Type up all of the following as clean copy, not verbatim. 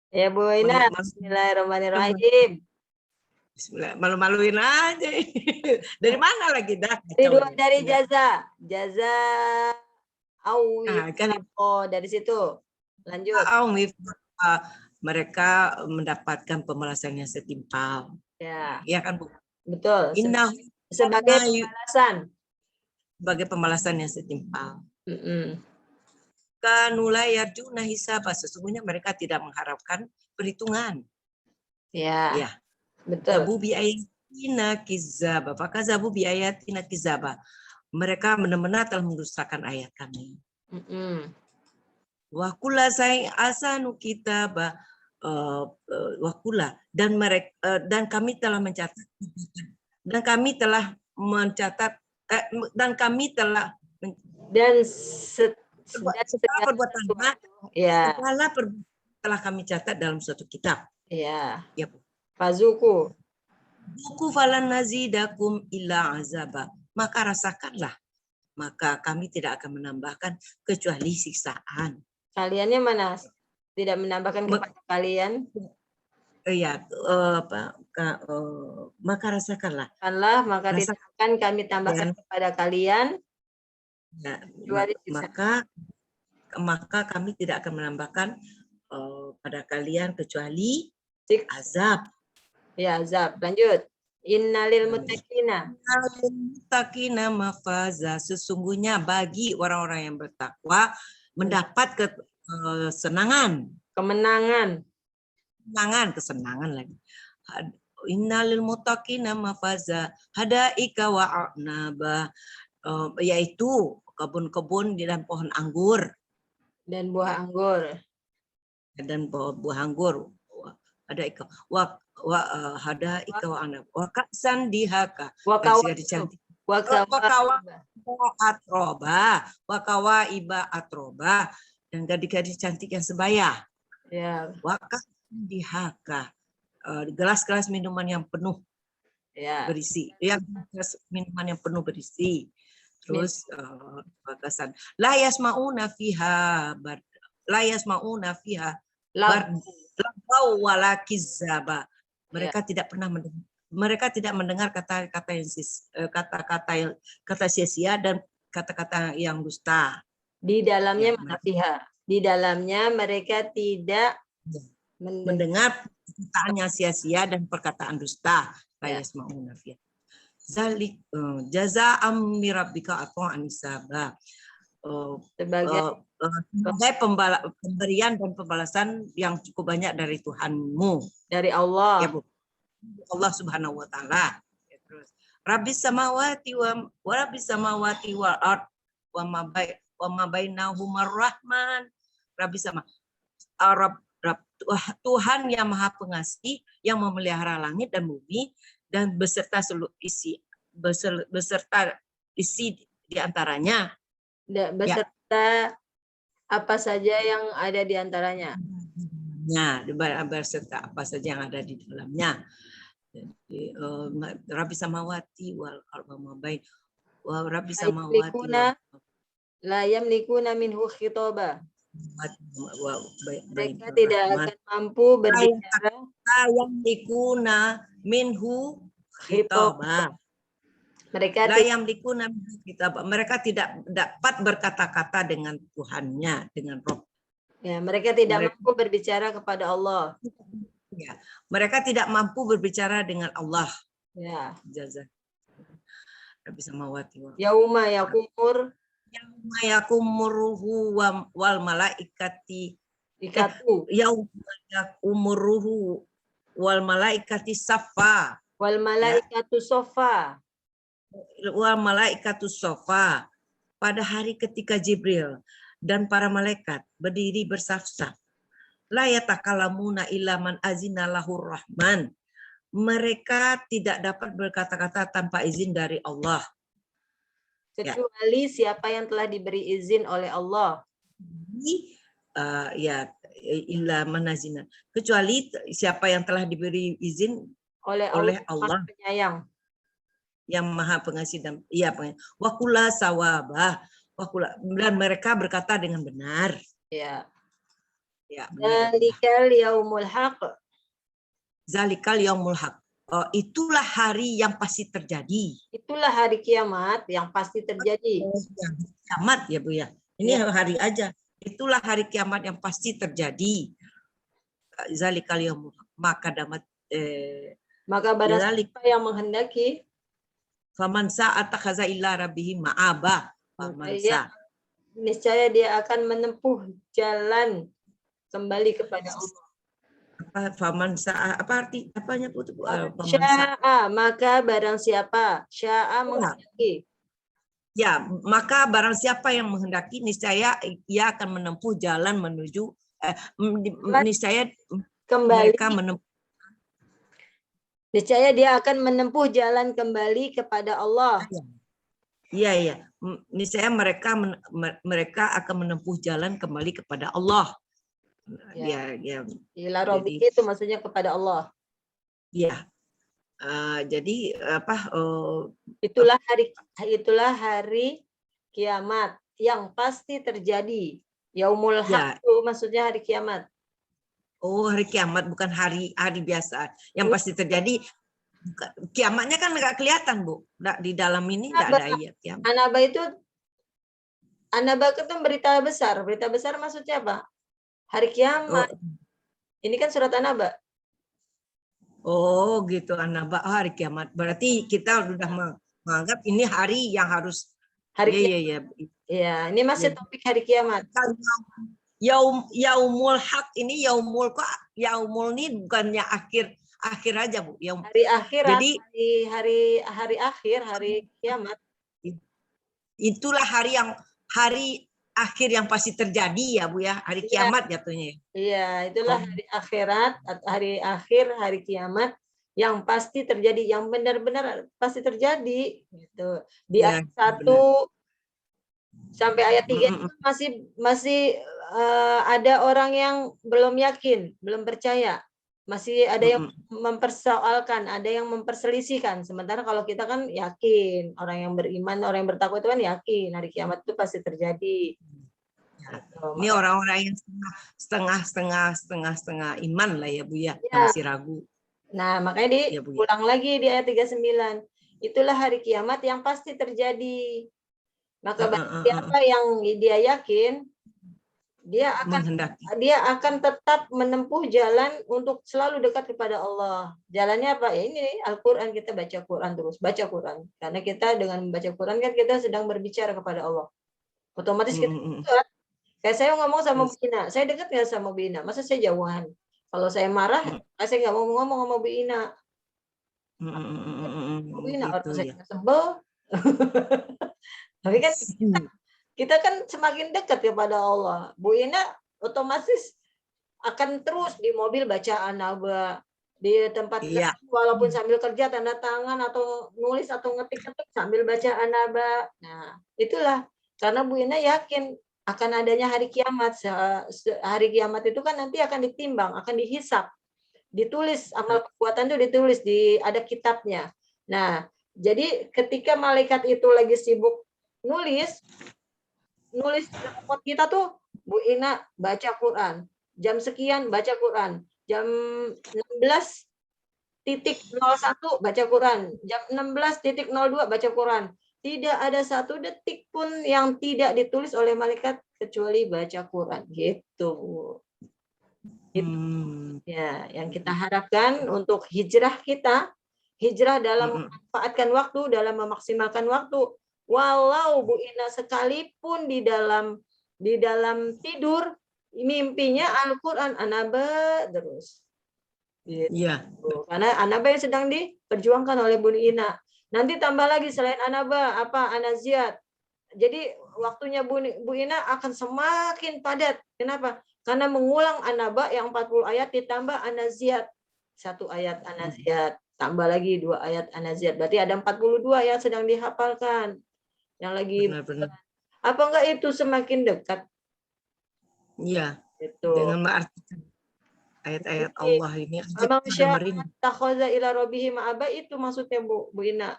Ya Bu Ina, Malu-malu. Bismillahirrahmanirrahim. Bismillah, malu-maluin aja. Dari mana lagi dah? Ridwan Kacau. dari Ya. Jaza Awi. Nah, kan Oh, dari situ. Lanjut. mereka mendapatkan pembalasan yang setimpal. Ya, Ya kan Bu? betul. Indah Sebagai pembalasan. sebagai pembalasan yang setimpal. Mm-mm. Kanula yarjuna hisaba, sesungguhnya mereka tidak mengharapkan perhitungan. Ya, Ya. betul. Zabu bi ayatina kizaba. Maka zabu bi ayatina kizaba. Mereka benar-benar telah mendustakan ayat kami. Mm-mm. Wa kulla sai asanu kitaba wakula dan mereka dan kami telah mencatat dan kami telah Dan segala perbuatan ya, segala perbuatan telah kami catat dalam suatu kitab. ya. Ya, Bu. Fazuku. Buku falan nazidakum illa azaba. Maka rasakanlah, maka kami tidak akan menambahkan kecuali siksaan. Kaliannya mana? Tidak menambahkan kepada kalian? Ya, maka rasakanlah. Allah, maka tidak akan kami tambahkan kepada kalian. Ya, maka kami tidak akan menambahkan pada kalian kecuali azab. Ya, azab. Lanjut. Innalil muttaqina. Muttaqina mafaza, sesungguhnya bagi orang-orang yang bertakwa mendapat kesenangan, kemenangan, kesenangan lagi. Innalil muttaqina mafaza hadaika wa a'naba, yaitu kebun-kebun dan pohon anggur dan buah anggur. Dan buah anggur. Ada ika hada ika wa anab wa kasan dihaka wakawa iba atroba dan gadis-gadis cantik yang sebaya. Ya. Wakasan dihaka, gelas-gelas minuman yang penuh berisi, minuman yang penuh berisi. Terus bakasan la yasmauna fiha lagau wala kizaba. Mereka tidak pernah mendengar, mereka tidak mendengar kata sia-sia dan kata-kata yang dusta. Di dalamnya mana fiha? Di dalamnya mereka tidak mendengar perkataan yang sia-sia dan perkataan dusta. La yasmauna fiha. Zalik jazaa'am mirabbika atau anisaba. Sebagai pemberian dan pembalasan yang cukup banyak dari Tuhanmu, dari Allah. Ya, Bu. Allah Subhanahu wa taala. Ya, terus Rabbis samawati wal ard wa ma bainahuma rahman. Rabbis sama Arab Tuhan yang Maha Pengasih yang memelihara langit dan bumi dan beserta seluruh isi di antaranya. Beserta apa saja yang ada di antaranya. Ya, beserta apa saja yang ada di dalamnya. Jadi Rabbi samawati wal ardi wa Rabbi samawati la yamlikuna minhu khitaba. Mereka tidak akan mampu berbicara. La yamlikuna minhu khitaba. Mereka tidak dapat berkata-kata dengan Tuhannya, dengan Rob. Ya, mereka tidak mampu berbicara kepada Allah. Ya, mereka tidak mampu berbicara dengan Allah. Ya. Jazak. Bisa mawati. Yauma yakumurruhu wal malaikati yauma yakumurruhu wal malaikati safa. Wal malaikatu sofa. Wal malaikatu sofa, pada hari ketika Jibril dan para malaikat berdiri bersaf-saf. La yatakalamuna illa man azina lahur rahman. Mereka tidak dapat berkata-kata tanpa izin dari Allah. Kecuali siapa yang telah diberi izin oleh Allah. Illa man azina. Kecuali siapa yang telah diberi izin oleh Allah. Penyayang. Yang Maha Pengasih dan wakula sawabah, dan mereka berkata dengan benar. Ya. Ya, benar ya, Bu ya. Zalikal yaumul haq. Zalikal yaumul haq. Oh, itulah hari yang pasti terjadi. Itulah hari kiamat yang pasti terjadi. Oh, ya, kiamat ya Bu ya. Ini Ya. hari aja. Itulah hari kiamat yang pasti terjadi. Zalikal yaumul haq. Maka damat Maka barang zalik siapa yang menghendaki, faman sa'atakhaza illa rabbihi ma'aba. Faman sa. niscaya dia akan menempuh jalan kembali kepada Allah. Faman sa apa arti apanya Bu? Faman sa. Sya'a, maka barang siapa sya'a menghendaki. Ya, maka barang siapa yang menghendaki niscaya ia akan menempuh jalan menuju niscaya Kembali, mereka menempuh. niscaya dia akan menempuh jalan kembali kepada Allah. Iya, iya. Niscaya mereka akan menempuh jalan kembali kepada Allah. Ya. Ya. Ila Rabbi Jadi, itu maksudnya kepada Allah. ya. Jadi apa? Itulah hari kiamat yang pasti terjadi. Yaumul Ya. haq itu maksudnya hari kiamat. Oh, hari kiamat bukan hari biasa. Yang pasti terjadi. Kiamatnya kan nggak kelihatan, Bu. Di dalam ini nggak ada ayat kiamat. Anaba itu berita besar. Berita besar maksudnya apa? Hari kiamat. Ini kan surat Anaba. Oh, gitu Anaba. Hari kiamat. Berarti kita sudah menganggap ini hari yang harus. Hari kiamat. Iya. Ya, ini masih topik hari kiamat. Yaumul haq ini yaumul ini bukannya akhir aja Bu. Hari akhirat. Jadi hari akhir, hari kiamat. Itulah hari akhir yang pasti terjadi ya Bu ya, hari kiamat jatuhnya. Iya, itulah hari akhirat, hari akhir, hari kiamat yang pasti terjadi, yang benar-benar pasti terjadi gitu. Di ayat 1 sampai ayat 3 itu masih ada orang yang belum yakin, belum percaya. Masih ada yang mempersoalkan, ada yang memperselisihkan. Sementara kalau kita kan yakin, orang yang beriman, orang yang bertakwa itu kan yakin hari kiamat itu pasti terjadi. Ini orang-orang yang setengah iman lah ya Bu ya, yang masih ragu. Nah, makanya diulang lagi di ayat 39. Itulah hari kiamat yang pasti terjadi. Maka siapa yang dia yakin, dia akan tetap menempuh jalan untuk selalu dekat kepada Allah. Jalannya apa? Ya ini Al-Quran, kita baca Quran terus, baca Quran. Karena kita dengan membaca Quran kan kita sedang berbicara kepada Allah. Otomatis kita dekat. Kayak saya ngomong sama Bu Ina, saya dekat nggak sama Bu Ina? Masa saya jauhan? Kalau saya marah, saya nggak mau ngomong sama Bu Ina. Bu Ina orang saya sebel. Tapi kan kita kan semakin dekat kepada Allah. Bu Ina otomatis akan terus di mobil baca Anaba, di tempat walaupun sambil kerja tanda tangan atau nulis atau ngetik-ngetik sambil baca Anaba. Nah, itulah karena Bu Ina yakin akan adanya hari kiamat. Hari kiamat itu kan nanti akan ditimbang, akan dihisap. Ditulis amal perbuatan itu ditulis ada kitabnya. Nah, jadi ketika malaikat itu lagi sibuk nulis rapot kita tuh Bu Ina baca Quran. Jam sekian baca Quran. Jam 16.01 baca Quran. Jam 16.02 baca Quran. Tidak ada satu detik pun yang tidak ditulis oleh malaikat kecuali baca Quran. Gitu. Ya, yang kita harapkan untuk hijrah kita, hijrah dalam memanfaatkan waktu, dalam memaksimalkan waktu. Walau Bu Ina sekalipun di dalam tidur, mimpinya Al-Quran Anaba terus. Gitu. Iya. Karena Anaba yang sedang diperjuangkan oleh Bu Ina. Nanti tambah lagi selain Anaba, Anaziat. Jadi waktunya Bu Ina akan semakin padat. Kenapa? Karena mengulang Anaba yang 40 ayat ditambah Anaziat. 1 ayat Anaziat. Tambah lagi 2 ayat Anaziat. Berarti ada 42 yang sedang dihafalkan. Yang lagi benar. Apa enggak itu semakin dekat? Iya. Itu. Dengan mengartikan ayat-ayat Allah ini takhaza ila rabbih ma'aba itu maksudnya Bu Ina.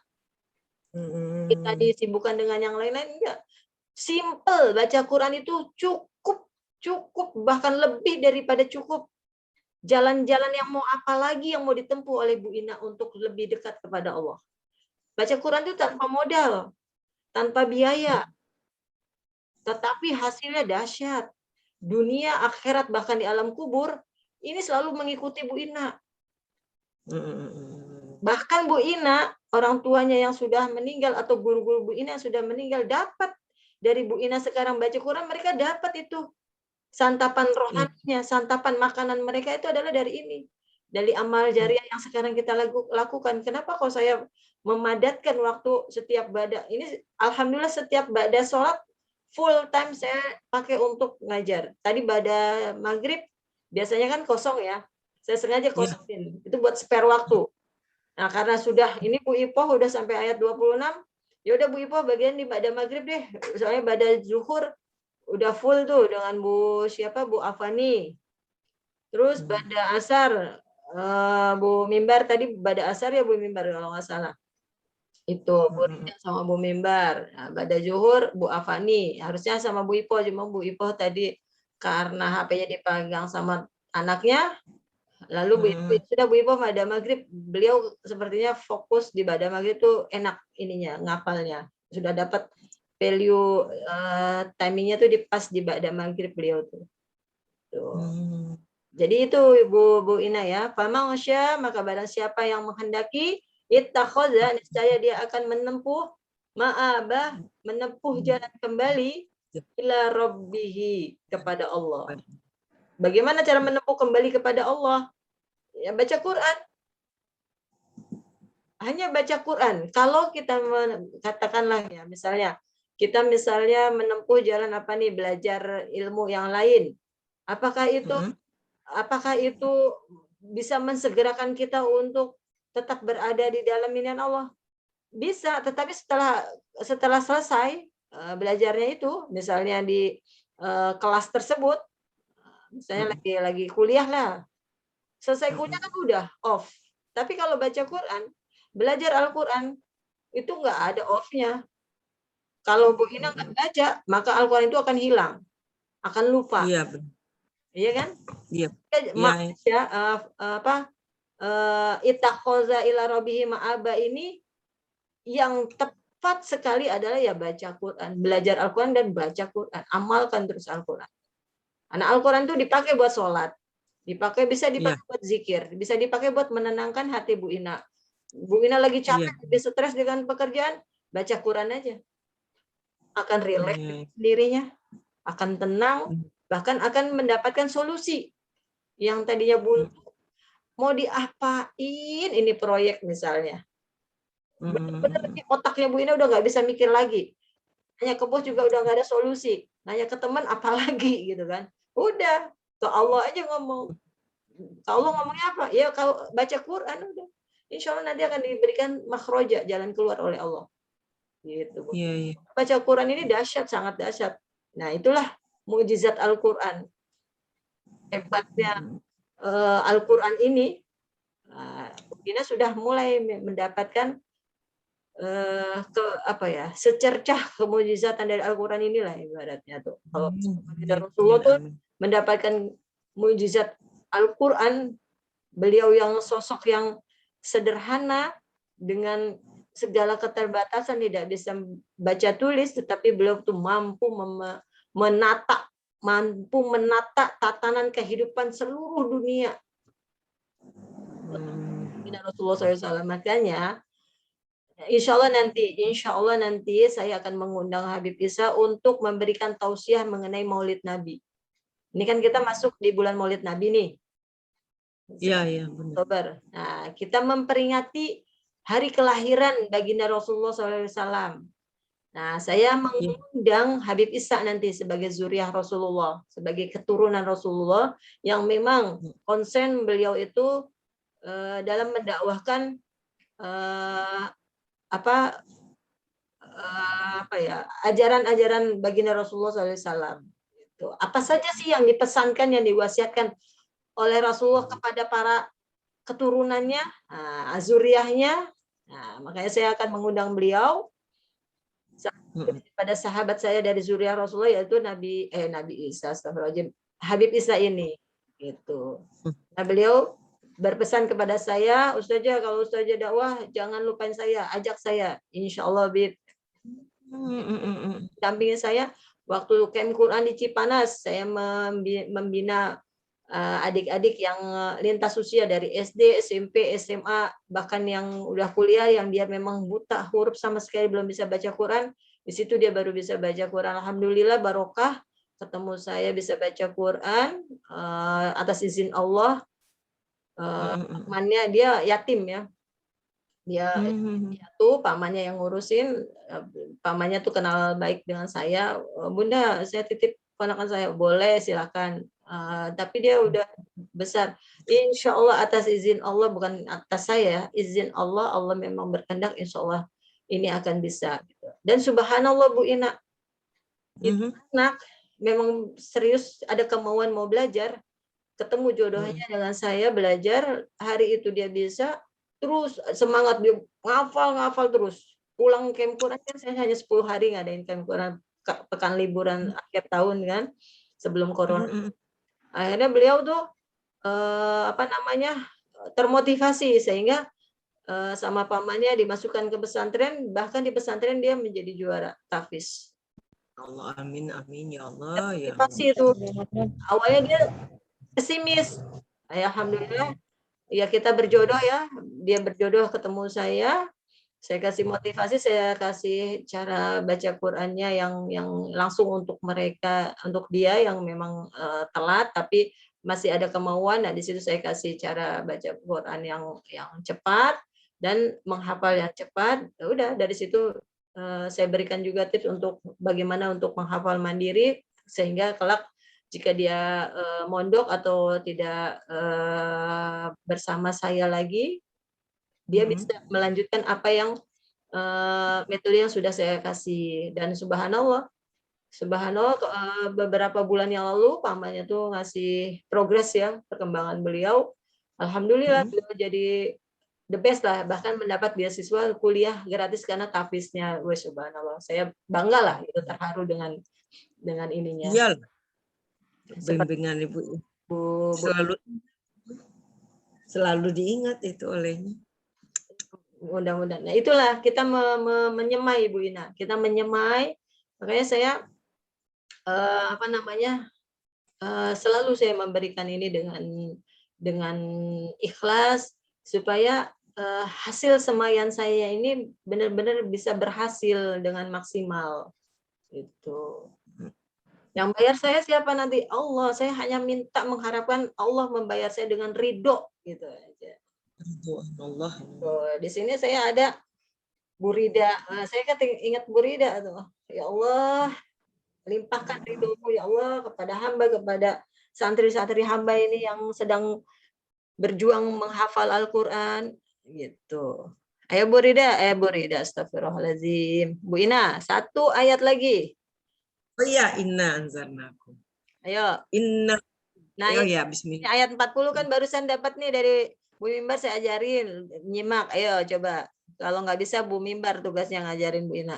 Kita disibukkan dengan yang lain-lain enggak. Simple baca Quran itu cukup Cukup, bahkan lebih daripada cukup. Jalan-jalan yang mau apa lagi yang mau ditempuh oleh Bu Ina untuk lebih dekat kepada Allah. Baca Quran itu tanpa modal, tanpa biaya, tetapi hasilnya dahsyat. Dunia, akhirat, bahkan di alam kubur, ini selalu mengikuti Bu Ina. Bahkan Bu Ina, orang tuanya yang sudah meninggal atau guru-guru Bu Ina yang sudah meninggal dapat dari Bu Ina sekarang baca Quran, mereka dapat itu. Santapan rohaninya, santapan makanan mereka itu adalah dari ini. Dari amal jariah yang sekarang kita lakukan. Kenapa kalau saya memadatkan waktu setiap badak? Ini alhamdulillah setiap badak sholat full time saya pakai untuk ngajar. Tadi pada maghrib biasanya kan kosong ya. Saya sengaja kosongin. Itu buat spare waktu. Nah, karena sudah ini Bu Ipoh udah sampai ayat 26, ya udah Bu Ipoh bagian di pada maghrib deh. Soalnya pada zuhur udah full tuh dengan Bu Afani. Terus pada asar Bu Mimbar tadi pada asar ya Bu Mimbar kalau nggak salah. Itu Bu Rida sama Bu Mimbar. Nah, pada zuhur Bu Afani. Harusnya sama Bu Ipoh, cuma Bu Ipoh tadi karena HP-nya dipegang sama anaknya. Lalu Bu Ipoh, sudah Bu Ipoh pada maghrib, beliau sepertinya fokus di pada maghrib tuh enak ininya, ngapalnya. Sudah dapat value timingnya tuh pas di pada maghrib beliau tuh. Jadi itu Bu Ina ya. Famangasya, maka barang siapa yang menghendaki, ittakhadha, niscaya dia akan menempuh ma'abah, menempuh jalan kembali ila rabbihi, kepada Allah. Bagaimana cara menempuh kembali kepada Allah? Ya baca Quran. Hanya baca Quran. Kalau kita katakanlah ya, misalnya kita menempuh jalan apa nih, belajar ilmu yang lain. Apakah itu bisa mensegerakan kita untuk tetap berada di dalam minian Allah? Bisa, tetapi setelah selesai belajarnya itu, misalnya di kelas tersebut, misalnya lagi kuliah lah, selesai kuliah kan udah off. Tapi kalau baca Quran, belajar Al-Quran, itu nggak ada off-nya. Kalau Bu Ina nggak baca, maka Al-Quran itu akan hilang, akan lupa. Iya kan? Iya. Ya, ittakhadha ila rabbihi ma'aba ini yang tepat sekali adalah ya baca Quran, belajar Al-Quran dan baca Quran, amalkan terus Al-Quran. Karena Al-Quran itu dipakai buat sholat, bisa dipakai buat zikir, bisa dipakai buat menenangkan hati Bu Ina. Bu Ina lagi capek, lebih stres dengan pekerjaan, baca Quran aja. Akan rileks dirinya, akan tenang, bahkan akan mendapatkan solusi. Yang tadinya buntu, mau diapain ini proyek misalnya. Benar-benar otaknya Bu Ina udah nggak bisa mikir lagi. Nanya ke bos juga udah nggak ada solusi. Nanya ke teman apalagi gitu kan. Udah, ke Allah aja ngomong. Ke Allah ngomongnya apa? Ya kalau baca Quran udah. Insya Allah nanti akan diberikan makhroja, jalan keluar oleh Allah. Gitu. Baca Quran ini dahsyat, sangat dahsyat. Nah itulah mukjizat Al-Quran. Hebatnya Al-Quran ini, Bina sudah mulai mendapatkan secercah kemujizatan dari Al-Quran inilah ibaratnya tuh. Kalau Rasulullah tuh mendapatkan mujizat Al-Quran, beliau yang sosok yang sederhana dengan segala keterbatasan, tidak bisa baca tulis, tetapi beliau tuh mampu menata tatanan kehidupan seluruh dunia. Rasulullah SAW. Makanya insya Allah nanti saya akan mengundang Habib Isa untuk memberikan tausiah mengenai Maulid Nabi. Ini kan kita masuk di bulan Maulid Nabi nih. Iya, Oktober. Nah, kita memperingati hari kelahiran baginda Rasulullah SAW. Nah, saya mengundang Habib Isa nanti sebagai zuriyah Rasulullah, sebagai keturunan Rasulullah yang memang konsen beliau itu dalam mendakwahkan ajaran-ajaran baginda Rasulullah SAW. Apa saja sih yang dipesankan, yang diwasiatkan oleh Rasulullah kepada para keturunannya, zuriyahnya. Nah, makanya saya akan mengundang beliau pada sahabat saya dari zuriat Rasulullah, yaitu Nabi Isa, astagfirullahaladzim, Habib Isa ini gitu. Nah, beliau berpesan kepada saya, Ustazah, kalau Ustazah dakwah jangan lupain saya, ajak saya, insya Allah Habib dampingi saya waktu camp Quran di Cipanas. Saya membina adik-adik yang lintas usia dari SD, SMP, SMA, bahkan yang udah kuliah yang dia memang buta huruf sama sekali, belum bisa baca Quran. Di situ dia baru bisa baca Quran. Alhamdulillah barokah ketemu saya bisa baca Quran atas izin Allah. Pamannya dia yatim ya. Dia tuh pamannya yang ngurusin, pamannya tuh kenal baik dengan saya. Bunda, saya titip ponakan saya, boleh silakan. Tapi dia udah besar. Insya Allah atas izin Allah, bukan atas saya, izin Allah, Allah memang berkehendak, insya Allah ini akan bisa. Dan subhanallah Bu Ina, itu anak memang serius ada kemauan mau belajar, ketemu jodohnya dengan saya belajar, hari itu dia bisa, terus semangat dia ngafal terus. Pulang camp Quran kan saya hanya 10 hari ngadain camp Quran, pekan liburan akhir tahun kan, sebelum corona. Akhirnya beliau tuh termotivasi sehingga sama pamannya dimasukkan ke pesantren, bahkan di pesantren dia menjadi juara tahfiz. Allah, amin ya Allah ya. Motivasi itu. Awalnya dia pesimis. Alhamdulillah ya kita berjodoh ya, dia berjodoh ketemu saya kasih motivasi, saya kasih cara baca Qurannya yang langsung untuk mereka, untuk dia yang memang telat tapi masih ada kemauan. Nah di situ saya kasih cara baca Quran yang cepat dan menghafal yang cepat. Ya udah dari situ saya berikan juga tips untuk bagaimana untuk menghafal mandiri sehingga kelak jika dia mondok atau tidak bersama saya lagi, dia bisa melanjutkan apa yang metode yang sudah saya kasih. Dan subhanallah beberapa bulan yang lalu pamannya tuh ngasih progres ya perkembangan beliau. Alhamdulillah beliau jadi the best lah, bahkan mendapat beasiswa kuliah gratis karena tahfiznya. Subhanallah, saya bangga lah, itu terharu dengan ininya. Iya, bimbingan Ibu selalu diingat itu olehnya. Mudah-mudahan. Nah itulah kita menyemai Bu Ina, kita menyemai. Makanya saya selalu saya memberikan ini dengan ikhlas supaya hasil semaian saya ini benar-benar bisa berhasil dengan maksimal. Itu. Yang bayar saya siapa nanti? Allah. Saya hanya minta mengharapkan Allah membayar saya dengan ridho gitu aja. Allah. Di sini saya ada Bu Rida. Saya kan ingat Bu Rida tuh. Ya Allah, limpahkan ridho-Mu ya Allah kepada hamba, kepada santri-santri hamba ini yang sedang berjuang menghafal Al-Qur'an gitu. Ayo Bu Rida, astagfirullahalazim. Bu Ina, satu ayat lagi. Oh iya, inna anzarnakum. Ayo. Inna. Nah, ya bismillah. Ayat 40 kan barusan dapat nih dari Bu Mimbar, saya ajarin, nyimak. Ayo coba. Kalau nggak bisa Bu Mimbar tugasnya ngajarin Bu Ina.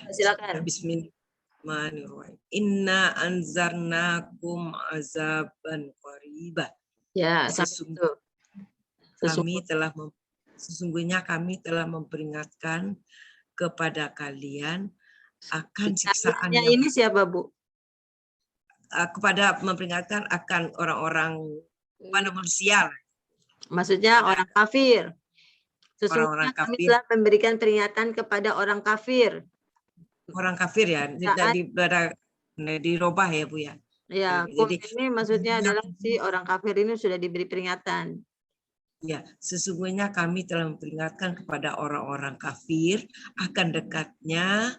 Silakan. Bismillahirrahmanirrahim. Inna anzarnakum azaban qariba. Ya, sesungguhnya kami telah memperingatkan kepada kalian akan siksaan yang ini siapa Bu? Kepada memperingatkan akan orang-orang manusia. Maksudnya orang kafir. Sesungguhnya kami telah memberikan peringatan kepada orang kafir. Orang kafir ya, dirubah ya Bu ya. Ya, jadi ini maksudnya adalah si orang kafir ini sudah diberi peringatan. Ya, sesungguhnya kami telah memperingatkan kepada orang-orang kafir akan dekatnya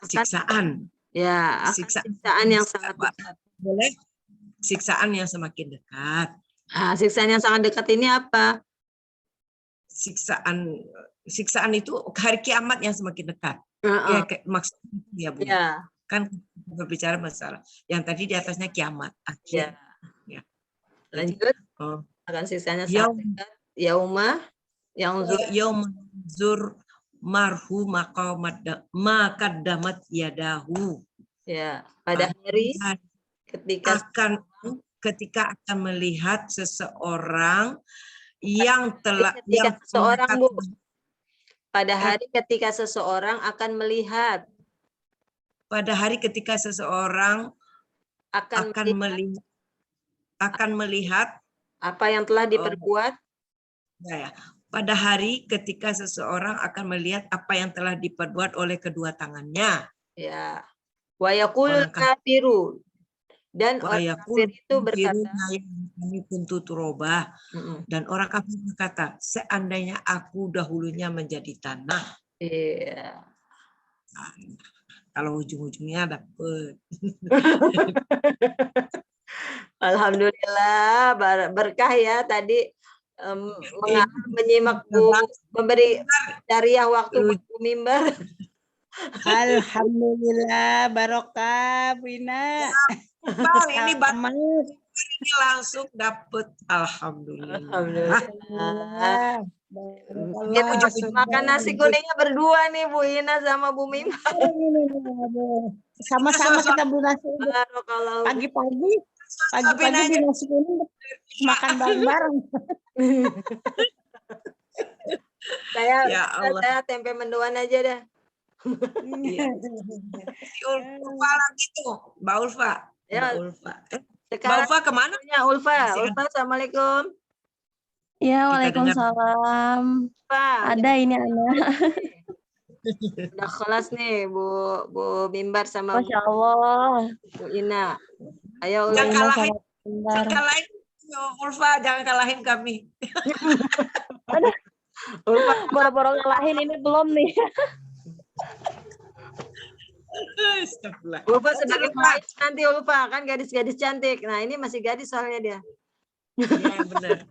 siksaan. Ya, siksaan yang sangat dekat. Boleh? Siksaan yang semakin dekat. Siksaan yang sangat dekat ini apa? Siksaan itu hari kiamat yang semakin dekat. Ya, maksudnya ya Bu. Ya. Kan berbicara masalah yang tadi di atasnya kiamat akhir. Ya. Lanjut. Akan siksanya sangat dekat. Yauma zur marhu maqaddamat yadahu. Ya, pada hari ketika akan melihat seseorang yang telah ketika seseorang, Bu. Pada hari ketika seseorang akan melihat. Pada hari ketika seseorang akan melihat apa yang telah diperbuat. Ya. Pada hari ketika seseorang akan melihat apa yang telah diperbuat oleh kedua tangannya. Ya. Wa yaqulul kafiru. Dan orang kafir itu berkata, dan orang kafir berkata, seandainya aku dahulunya menjadi tanah. Iya. Nah, kalau ujung-ujungnya dapet. Alhamdulillah berkah ya tadi menyimak Bu, memberi dariah waktu Bu Mimbar. Alhamdulillah barokah Bu Ina. Ini langsung dapet. Alhamdulillah. Makan nasi kuningnya berdua nih Bu Ina sama Bu Mimbar. Sama-sama kita beli nasi. Pagi-pagi di nasi kuning makan bareng-bareng. Saya tempe mendoan aja dah. Ulfa lagi tuh, Mbak Ulfa. Ya. Mbak Ulfa. Mbak Ulfa kemana? Ulfa, assalamualaikum. Ya, waalaikumsalam. Ada ini anak. Udah kelas nih Bu Mimbar sama Masya Allah. Bu Ina. Ayo jangan kalahin Ulfa, jangan kalahin kami. Ulfa boro-boro ngalahin ini belum nih. Ulfa sebagai nanti Ulfa kan gadis-gadis cantik. Nah ini masih gadis soalnya dia. Iya benar.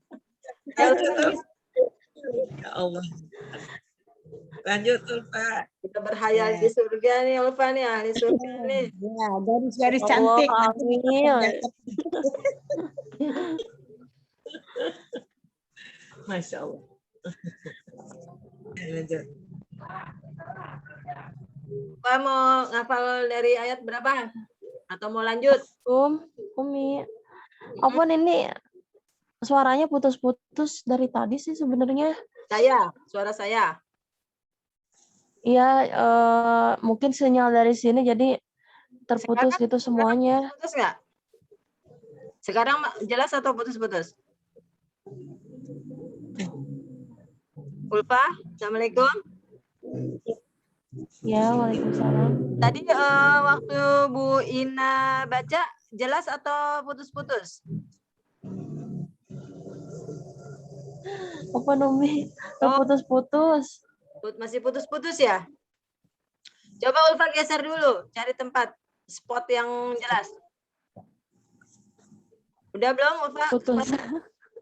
Ya Allah. Lanjut Ulfa. Kita berhayal di surga nih Ulfa nih, ahli surga nih. Ya, gadis-gadis cantik. Masya Allah. Lanjut. Pak mau ngafal dari ayat berapa? Atau mau lanjut? Umi. Apun ini suaranya putus-putus dari tadi sih sebenarnya. Suara saya. Iya, mungkin sinyal dari sini jadi terputus gitu semuanya. Putus nggak? Sekarang jelas atau putus-putus? Ulfa, assalamualaikum. Ya, waalaikumsalam. Tadi waktu Bu Ina baca jelas atau putus-putus? Apa Umi? Putus-putus. Masih putus-putus ya? Coba Ulfa geser dulu, cari tempat spot yang jelas. Udah belum Ulfa? Putus.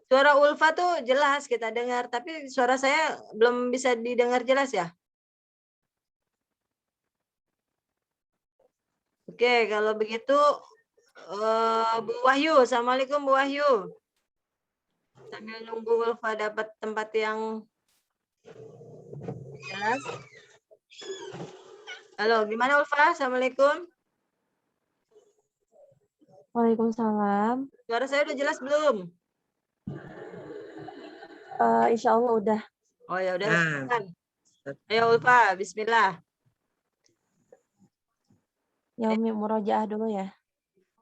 Suara Ulfa tuh jelas kita dengar, tapi suara saya belum bisa didengar jelas ya? Oke, kalau begitu Bu Wahyu, assalamualaikum Bu Wahyu. Sambil nunggu Ulfa dapat tempat yang jelas. Halo, gimana Ulfa? Assalamualaikum. Waalaikumsalam. Suara saya udah jelas belum? Insya Allah udah. Oh ya udah. Ayo Ulfa, bismillah. Ya Umi murojaah dulu ya.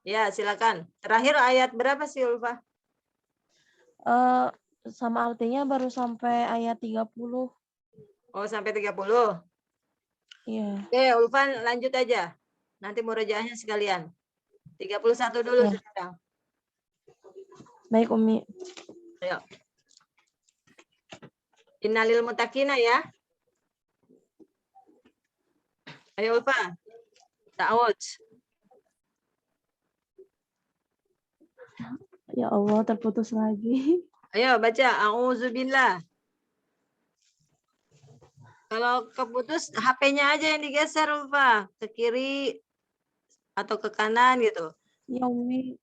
Ya, silakan. Terakhir ayat berapa sih Ulfa? Sama artinya baru sampai ayat 30. Oh, sampai 30. Iya. Oke, Ulfa lanjut aja. Nanti murojaahnya sekalian. 31 dulu ya. sekarang. Baik Umi. Ayo. Innalil muttaqina ya. Ayo Ulfa. Ta'awudz. Ya Allah, terputus lagi. Ayo baca. A'udzubillah. Kalau keputus, HP-nya aja yang digeser, Ulfa. Ke kiri atau ke kanan gitu. Ya Umi.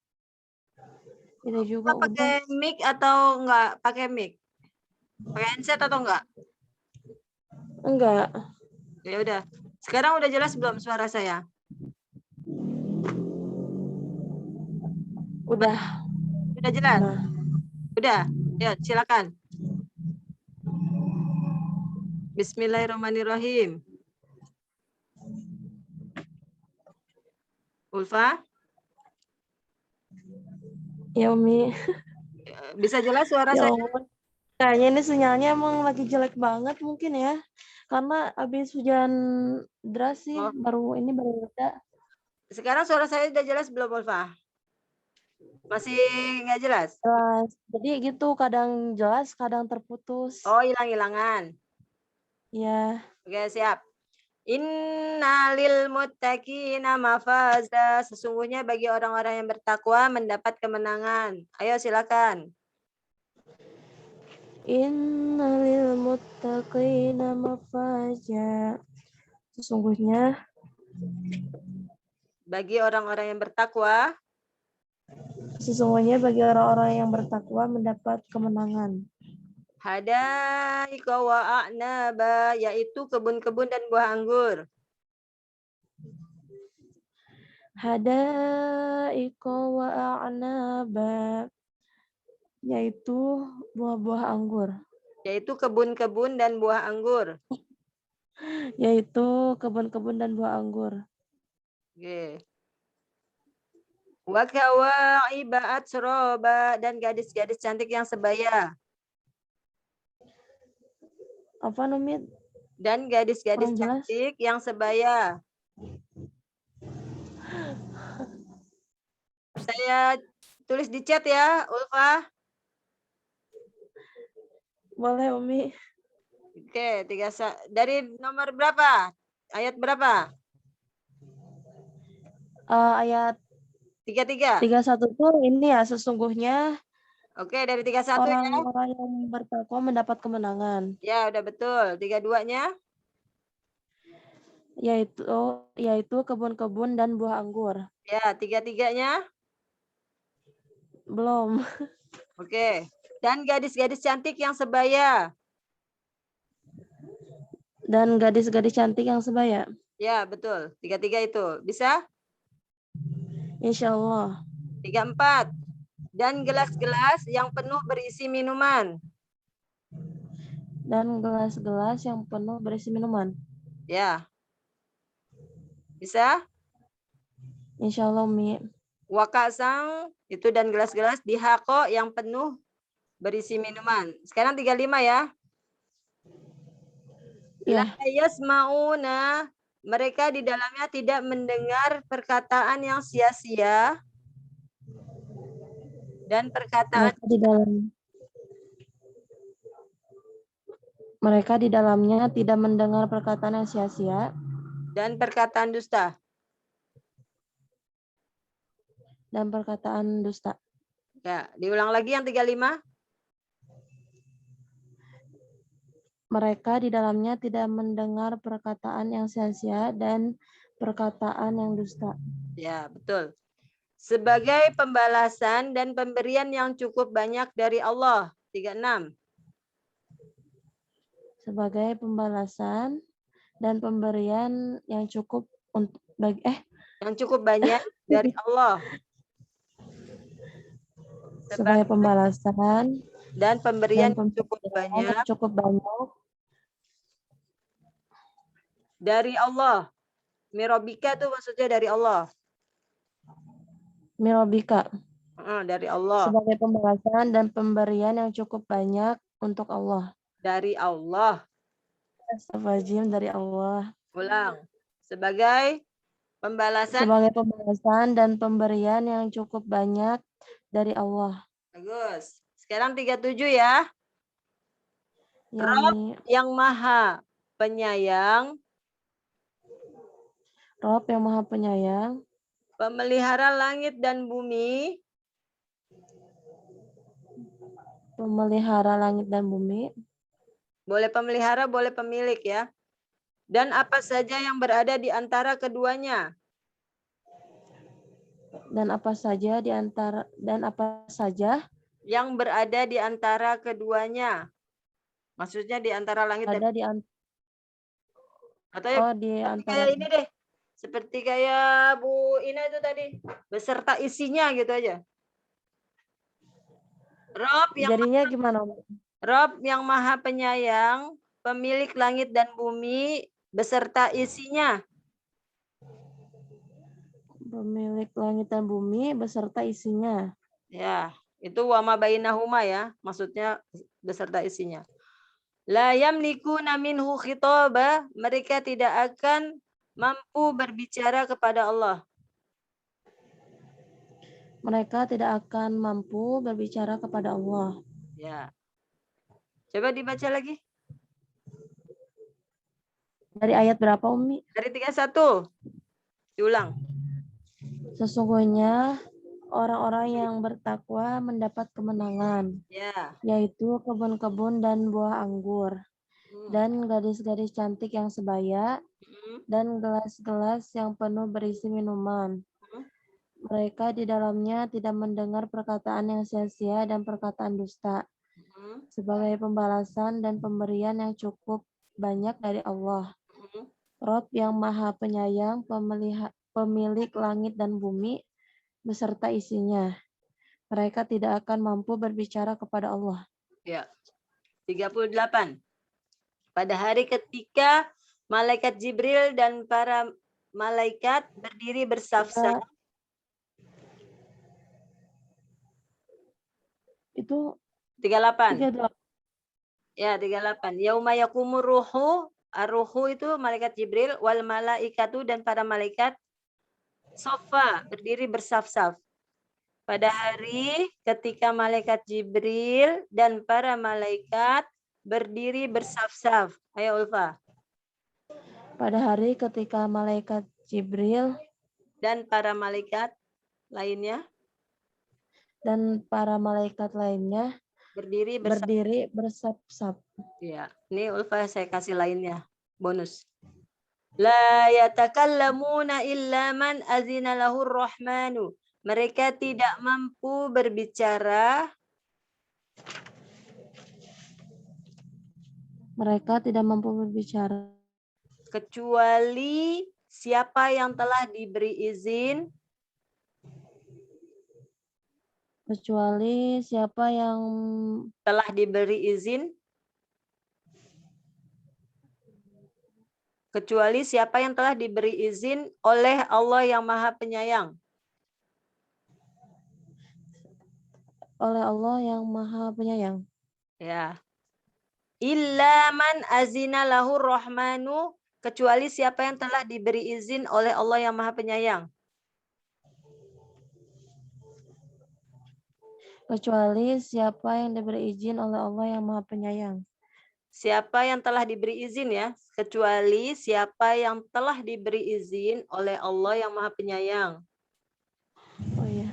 Tidak juga Ulfa pakai mic atau enggak pakai mic? Pakai handset atau enggak? Enggak. Ya udah. Sekarang udah jelas belum suara saya? Udah. Udah jelas? Nah, Udah. Ya, silakan. Bismillahirrahmanirrahim. Ulfa, ya Umi. bisa jelas suara Ya saya? Allah. Kayaknya ini sinyalnya emang lagi jelek banget mungkin ya. Karena habis hujan deras sih, Oh, baru reda. sekarang suara saya udah jelas belum, Ulfa? Masih nggak jelas? Jelas. Jadi gitu, kadang jelas, kadang terputus. Oh, hilang-hilangan. Ya, Oke, siap. Innalil muttaqina mafaza. Sesungguhnya bagi orang-orang yang bertakwa mendapat kemenangan. Ayo silakan. innalil muttaqina mafaza. Sesungguhnya Bagi orang-orang yang bertakwa, bagi orang-orang yang bertakwa mendapat kemenangan. hadaika wa a'naba, yaitu kebun-kebun dan buah anggur. Hadaika wa a'naba, yaitu buah-buah anggur. Yaitu kebun-kebun dan buah anggur. Yaitu kebun-kebun dan buah anggur. Oke. Wa kawa'iba atsroba, dan gadis-gadis cantik yang sebaya. Apa Numit? Dan gadis-gadis Kurang jelas. cantik yang sebaya. Saya tulis di chat ya, Ulfa. Boleh Umi. Oke, dari nomor berapa? Ayat berapa? Ayat 33. 31 tuh ini ya, sesungguhnya Oke, dari 31 ya. orang-orang yang bertakwa mendapat kemenangan. Ya, udah betul. 32-nya? Yaitu kebun-kebun dan buah anggur. Ya, 33-nya? Belum. Oke. Dan gadis-gadis cantik yang sebaya. Dan gadis-gadis cantik yang sebaya. Ya, betul. 33 itu. Bisa? Insya Allah. 34. Dan gelas-gelas yang penuh berisi minuman. Dan gelas-gelas yang penuh berisi minuman. Ya. Bisa? Insya Allah Umi. Wakasang itu dan gelas-gelas dihako yang penuh berisi minuman. Sekarang 35 ya. La Ya. yasmauna, mereka di dalamnya tidak mendengar perkataan yang sia-sia dan perkataan Mereka di dalamnya tidak mendengar perkataan yang sia-sia dan perkataan dusta. dan perkataan dusta. Ya, diulang lagi yang 35. Mereka di dalamnya tidak mendengar perkataan yang sia-sia dan perkataan yang dusta. Ya, betul. Sebagai pembalasan dan pemberian yang cukup banyak dari Allah. 36. Sebagai pembalasan dan pemberian yang cukup yang cukup banyak dari Allah. sebagai pembalasan dan pemberian dan yang cukup banyak dari Allah. Mirobika itu maksudnya dari Allah. Mirobika. Dari Allah. Sebagai pembalasan dan pemberian yang cukup banyak untuk Allah. Dari Allah. Astagfirullahaladzim, dari Allah. Ulang. Sebagai pembalasan. Sebagai pembalasan dan pemberian yang cukup banyak dari Allah. Bagus. Sekarang 37 ya. Rob yang maha penyayang. Rob yang maha penyayang. Pemelihara langit dan bumi. Pemelihara langit dan bumi. Boleh pemelihara, boleh pemilik ya. Dan apa saja yang berada di antara keduanya. Dan apa saja yang berada di antara keduanya. Maksudnya di antara langit dan Atau di seperti antara kayak ini deh. Seperti kayak Bu Ina itu tadi. Beserta isinya gitu aja. jadinya gimana, Umi? Rob yang maha penyayang, pemilik langit dan bumi, beserta isinya. Pemilik langit dan bumi beserta isinya. Ya, itu wama bainahuma ya, maksudnya beserta isinya. La yamlikuna minhu khitaba, mereka tidak akan mampu berbicara kepada Allah. Mereka tidak akan mampu berbicara kepada Allah. Ya. Coba dibaca lagi. Dari ayat berapa, Umi? Dari 31. Diulang. Sesungguhnya orang-orang yang bertakwa mendapat kemenangan, Ya. yaitu kebun-kebun dan buah anggur, dan gadis-gadis cantik yang sebaya, dan gelas-gelas yang penuh berisi minuman. Mereka di dalamnya tidak mendengar perkataan yang sia-sia dan perkataan dusta, sebagai pembalasan dan pemberian yang cukup banyak dari Allah. Rob yang maha penyayang, pemilik langit dan bumi, beserta isinya. Mereka tidak akan mampu berbicara kepada Allah. Ya. 38. Pada hari ketika malaikat Jibril dan para malaikat berdiri bersaf-saf. Itu 38. 38. Ya, 38. Yauma yakumur ruhu, ar-ruhu itu malaikat Jibril, wal malaikatu dan para malaikat sofa, berdiri bersaf-saf. Pada hari ketika malaikat Jibril dan para malaikat berdiri bersaf-saf. Ayo Ulfa. Pada hari ketika malaikat Jibril Dan para malaikat lainnya berdiri bersaf-saf. Ya, ini Ulfa saya kasih lainnya. Bonus. La yatakallamuna illa man azina lahur rahmanu. Mereka tidak mampu berbicara. Mereka tidak mampu berbicara. Kecuali siapa yang telah diberi izin. Kecuali siapa yang telah diberi izin. Kecuali siapa yang telah diberi izin oleh Allah yang Maha Penyayang. Oleh Allah yang Maha Penyayang. Ya. Illa man azina lahur rahmanu, kecuali siapa yang telah diberi izin oleh Allah yang Maha Penyayang. Kecuali siapa yang diberi izin oleh Allah yang Maha Penyayang. Siapa yang telah diberi izin ya, kecuali siapa yang telah diberi izin oleh Allah yang Maha Penyayang. Oh iya.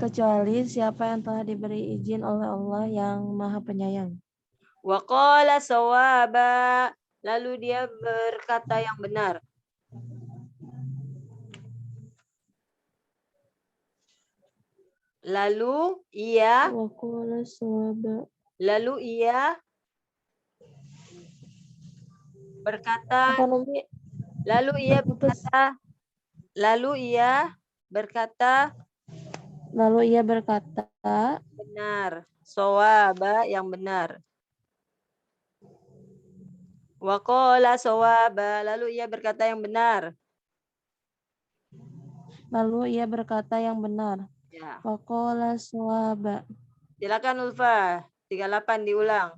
Kecuali siapa yang telah diberi izin oleh Allah yang Maha Penyayang. Wa qala sawaba, lalu dia berkata yang benar. Lalu ia Wa qala sawaba. Lalu ia berkata, Apa Nabi? lalu ia berkata, benar, sawaba yang benar. Wa qala sawaba, lalu ia berkata yang benar. Lalu ia berkata yang benar. Ya. Wa qala sawaba. Silakan Ulfa, 38 diulang.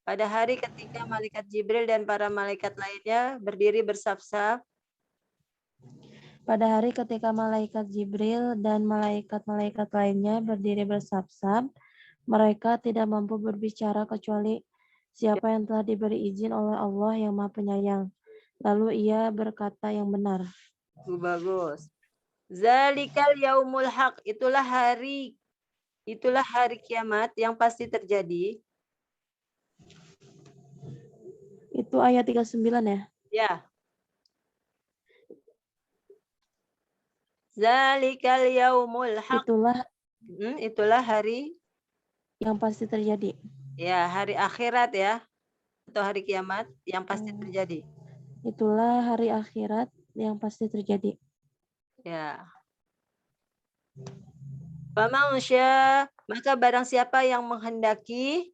Pada hari ketika malaikat Jibril dan para malaikat lainnya berdiri bersaf-saf. Pada hari ketika malaikat Jibril dan malaikat-malaikat lainnya berdiri bersaf-saf, mereka tidak mampu berbicara kecuali siapa yang telah diberi izin oleh Allah yang Maha Penyayang. Lalu ia berkata yang benar. Bagus. Zalikal yaumul haq, itulah hari kiamat yang pasti terjadi. Itu ayat 39 ya? Ya. Zalikal yaumul haq. Itulah hari yang pasti terjadi. Ya, hari akhirat ya. Atau hari kiamat yang pasti terjadi. Itulah hari akhirat yang pasti terjadi. Ya. Faman syaa, maka barang siapa yang menghendaki,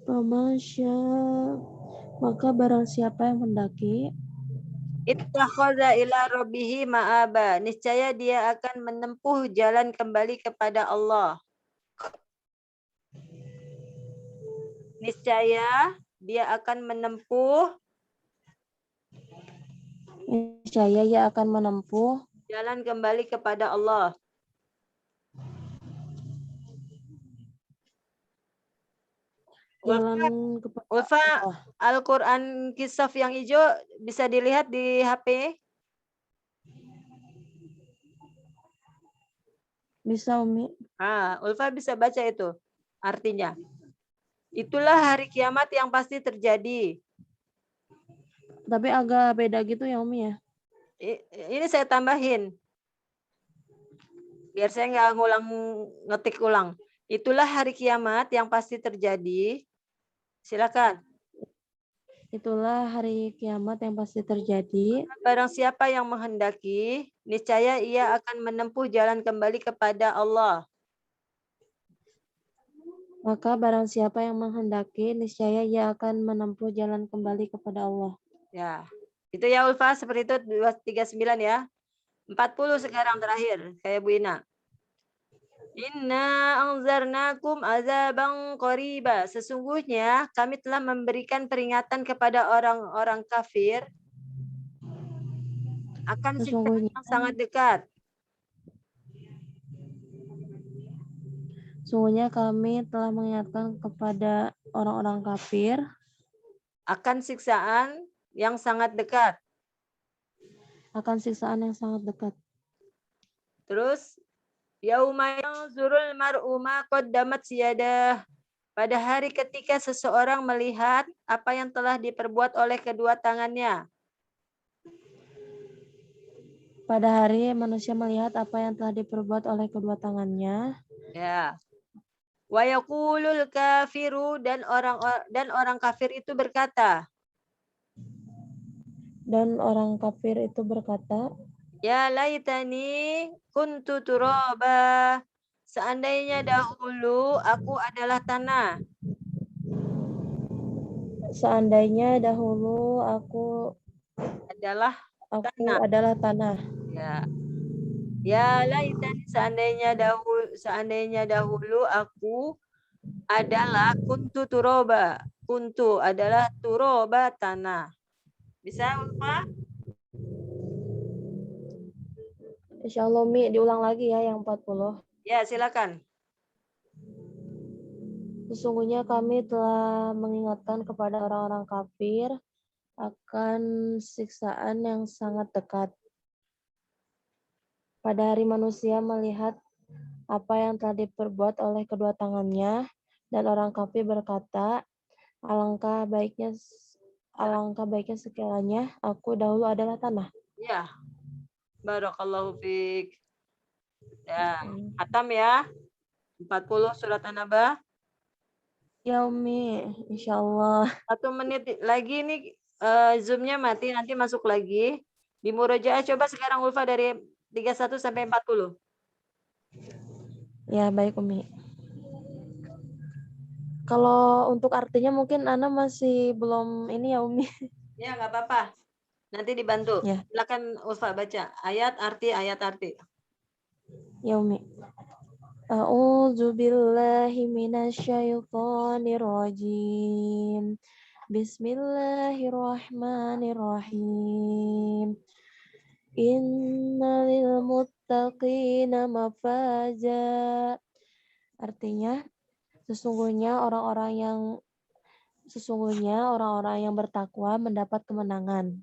Faman syaa, maka barang siapa yang mendaki, ittakhadha ila rabbihi ma'aba, niscaya dia akan menempuh jalan kembali kepada Allah. Niscaya dia akan menempuh niscaya ia akan menempuh jalan kembali kepada Allah. jalan kepada Ulfa, Allah. Al-Quran Kisaf yang hijau bisa dilihat di HP? Bisa, Umi? Ulfa bisa baca itu artinya. Itulah hari kiamat yang pasti terjadi. Tapi agak beda gitu ya, Umi ya? Ini saya tambahin. Biar saya nggak ngetik ulang. Itulah hari kiamat yang pasti terjadi. Silakan. Itulah hari kiamat yang pasti terjadi. Barang siapa yang menghendaki, niscaya ia akan menempuh jalan kembali kepada Allah. Maka barang siapa yang menghendaki, niscaya ia akan menempuh jalan kembali kepada Allah. Ya. Itu ya Ulfa, seperti itu 239 ya. 40 sekarang terakhir, kayak Bu Ina. Inna anzarnakum azaban qariba. Sesungguhnya kami telah memberikan peringatan kepada orang-orang kafir akan siksa Sesungguhnya, yang sangat dekat. sesungguhnya kami telah mengingatkan kepada orang-orang kafir Akan siksaan yang sangat dekat. akan siksaan yang sangat dekat. Terus yauma yanzurul mar'u ma qaddamat yadah. Pada hari ketika seseorang melihat apa yang telah diperbuat oleh kedua tangannya. Pada hari manusia melihat apa yang telah diperbuat oleh kedua tangannya. Ya. Wa yaqulul kafiru, dan orang kafir itu berkata. Dan orang kafir itu berkata, Ya laitani kuntu turaba. Seandainya dahulu aku adalah tanah. seandainya dahulu aku Adalah tanah. adalah tanah. Ya. Ya laitani, seandainya dahulu aku adalah kuntu turoba. Kuntu adalah turoba, tanah. Bisa Ulfa? Insya Allah, Mi, diulang lagi ya yang 40. Ya, silakan. Sesungguhnya kami telah mengingatkan kepada orang-orang kafir akan siksaan yang sangat dekat. Pada hari manusia melihat apa yang telah diperbuat oleh kedua tangannya, dan orang kafir berkata, alangkah baiknya sekiranya aku dahulu adalah tanah. Ya. Barakallahu fiik. Ya, hatam ya. 40 surat An-Naba. Ya Umi, insya Allah. 1 menit lagi nih, Zoom-nya mati, nanti masuk lagi. Di Murojaah coba sekarang Ulfa dari 31 sampai 40. Ya, baik Umi. Kalau untuk artinya mungkin Ana masih belum ini ya Umi. Ya, nggak apa-apa. Nanti dibantu. Ya. Silakan Ulfa baca ayat arti. Ya Umi. A'udzu billahi minasyaitonir rajim. Bismillahirrahmanirrahim. Innalil muttaqina mafaza. Artinya, sesungguhnya orang-orang yang bertakwa mendapat kemenangan.